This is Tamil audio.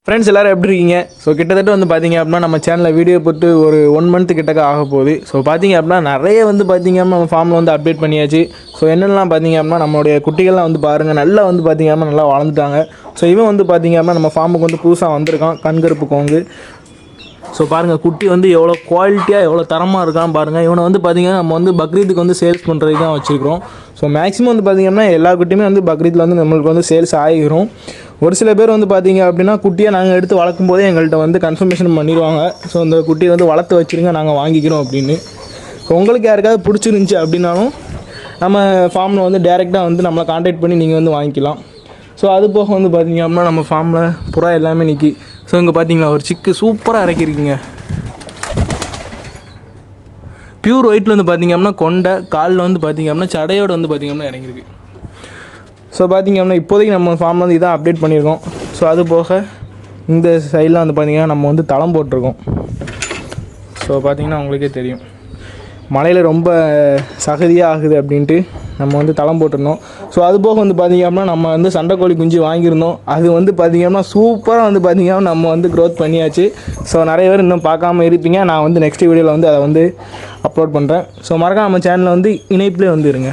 ஃப்ரெண்ட்ஸ் எல்லோரும் எப்படி இருக்கீங்க? ஸோ கிட்டத்தட்ட வந்து பார்த்திங்க அப்படின்னா நம்ம சேனலில் வீடியோ போட்டு ஒரு 1 மந்த் கிட்டக்க ஆக போகுது. ஸோ பார்த்திங்க அப்படின்னா நிறைய வந்து பார்த்திங்க அப்படின்னா நம்ம ஃபார்மில் வந்து அப்டேட் பண்ணியாச்சு. ஸோ என்னென்னலாம் பார்த்திங்க அப்படின்னா நம்மளுடைய குட்டிகள்லாம் வந்து பாருங்கள், நல்லா வந்து பார்த்திங்க அப்படின்னா நல்லா வளர்ந்துட்டாங்க. ஸோ இவன் வந்து பார்த்திங்க அப்படின்னா நம்ம ஃபார்முக்கு வந்து புதுசாக வந்திருக்கான், கண்கருப்பு கோங்கு. ஸோ பாருங்கள் குட்டி வந்து எவ்வளோ குவாலிட்டியாக எவ்வளோ தரமாக இருக்கான்னு பாருங்கள். இவனை வந்து பார்த்திங்கன்னா நம்ம வந்து பக்ரீத்துக்கு வந்து சேல்ஸ் பண்ணுறதுக்கு தான் வச்சுருக்கிறோம். ஸோ மேக்ஸிமம் வந்து பார்த்திங்கன்னா எல்லா குட்டியுமே வந்து பக்ரீத்தில் வந்து நம்மளுக்கு வந்து சேல்ஸ் ஆகிரும். ஒரு சில பேர் வந்து பார்த்திங்க அப்படின்னா குட்டியை நாங்கள் எடுத்து வளர்க்கும் போதே எங்கள்கிட்ட வந்து கன்ஃபர்மேஷன் பண்ணிடுவாங்க. ஸோ அந்த குட்டியை வந்து வளர்த்து வச்சுருங்க, நாங்கள் வாங்கிக்கிறோம் அப்படின்னு. ஸோ உங்களுக்கு யாருக்காவது பிடிச்சிருந்துச்சி அப்படின்னாலும் நம்ம ஃபார்மில் வந்து டேரெக்டாக வந்து நம்மளை கான்டாக்ட் பண்ணி நீங்கள் வந்து வாங்கிக்கலாம். ஸோ அது போக வந்து பார்த்திங்க அப்படின்னா நம்ம ஃபார்மில் புறா எல்லாமே நிற்கி. ஸோ இங்கே பார்த்தீங்களா ஒரு சிக்கு சூப்பராக இறக்கிருக்குங்க. பியூர் ஒயிட்டில் வந்து பார்த்திங்க அப்படின்னா கொண்டை காலில் வந்து பார்த்திங்க அப்படின்னா சடையோடு வந்து பார்த்திங்க அப்படின்னா இறங்கிருக்கு. ஸோ பார்த்திங்க அப்படின்னா இப்போதைக்கு நம்ம ஃபார்மில் வந்து இதான் அப்டேட் பண்ணியிருக்கோம். ஸோ அது போக இந்த சைடில் வந்து பார்த்திங்கன்னா நம்ம வந்து தளம் போட்டிருக்கோம். ஸோ பார்த்திங்கன்னா உங்களுக்கே தெரியும் மழையில் ரொம்ப சகதியாக ஆகுது அப்படின்ட்டு நம்ம வந்து தளம் போட்டிருந்தோம். ஸோ அது போக வந்து பார்த்திங்க அப்படின்னா நம்ம வந்து சண்டைக்கோழி குஞ்சு வாங்கியிருந்தோம். அது வந்து பார்த்திங்க அப்படின்னா சூப்பராக வந்து பார்த்திங்க அப்படின்னா நம்ம வந்து க்ரோத் பண்ணியாச்சு. ஸோ நிறைய பேர் இன்னும் பார்க்காம இருப்பீங்க. நான் வந்து நெக்ஸ்ட் வீடியோவில் வந்து அதை வந்து அப்லோட் பண்ணுறேன். ஸோ மறக்காம நம்ம சேனலில் வந்து இணைப்பிலே வந்து இருங்க.